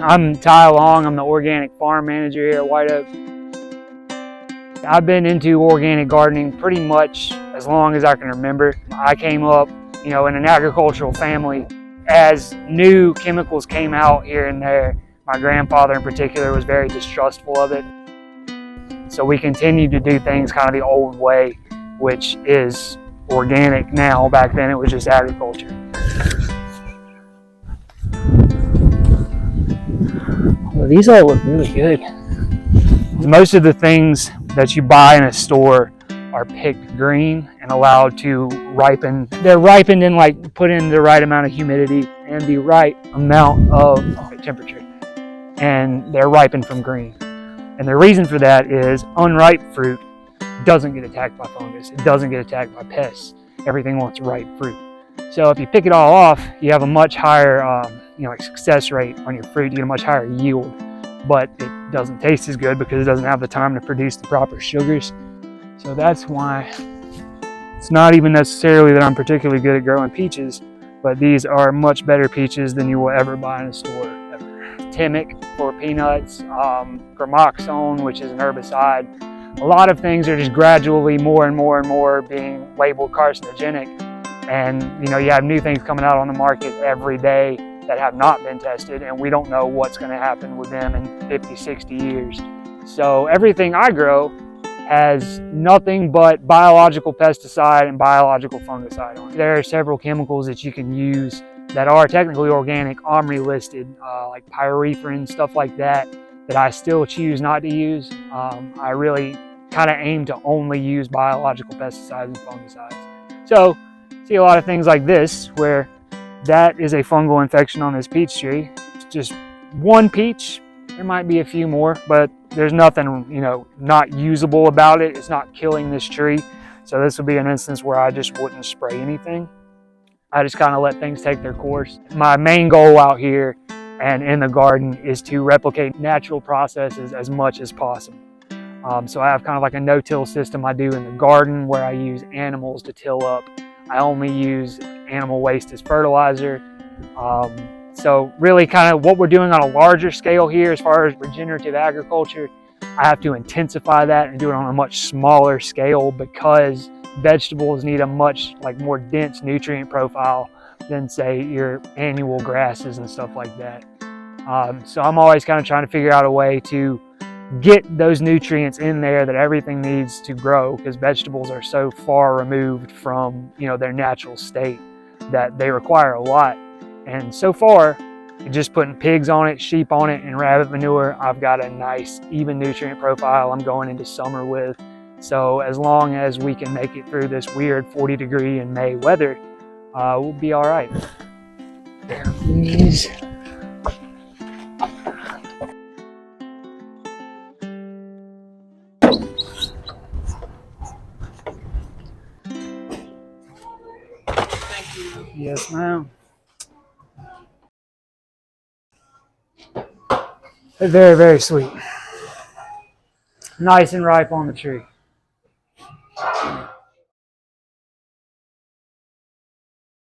I'm Ty Long. I'm the organic farm manager here at White Oak. I've been into organic gardening pretty much as long as I can remember. I came up, in an agricultural family. As new chemicals came out here and there, my grandfather in particular was very distrustful of it. So we continued to do things kind of the old way, which is organic now. Back then it was just agriculture. Well, these all look really good. Most of the things that you buy in a store are picked green and allowed to ripen. They're ripened and put in the right amount of humidity and the right amount of temperature. And they're ripened from green. And the reason for that is unripe fruit doesn't get attacked by fungus. It doesn't get attacked by pests. Everything wants ripe fruit. So if you pick it all off, you have a much higher success rate on your fruit. You get a much higher yield, but it doesn't taste as good because it doesn't have the time to produce the proper sugars. So that's why it's not even necessarily that I'm particularly good at growing peaches, but these are much better peaches than you will ever buy in a store ever. Timic for peanuts, gramoxone, which is an herbicide. A lot of things are just gradually more and more being labeled carcinogenic. And you have new things coming out on the market every day that have not been tested, and we don't know what's going to happen with them in 50, 60 years. So everything I grow has nothing but biological pesticide and biological fungicide on it. There are several chemicals that you can use that are technically organic, OMRI listed, like pyrethrin, stuff like that I still choose not to use. I really kind of aim to only use biological pesticides and fungicides. So see a lot of things like this where that is a fungal infection on this peach tree. It's just one peach. There might be a few more, but there's nothing, not usable about it. It's not killing this tree. So this would be an instance where I just wouldn't spray anything. I just kind of let things take their course. My main goal out here and in the garden is to replicate natural processes as much as possible. So I have kind of like a no-till system I do in the garden where I use animals to till up. I only use animal waste as fertilizer. So really kind of what we're doing on a larger scale here as far as regenerative agriculture, I have to intensify that and do it on a much smaller scale because vegetables need a much more dense nutrient profile than say your annual grasses and stuff like that. So I'm always kind of trying to figure out a way to get those nutrients in there that everything needs to grow, because vegetables are so far removed from their natural state that they require a lot. And so far, just putting pigs on it, sheep on it, and rabbit manure, I've got a nice even nutrient profile I'm going into summer with. So as long as we can make it through this weird 40-degree in May weather, we'll be all right. There, please. Yes, ma'am. They're very, very sweet. Nice and ripe on the tree.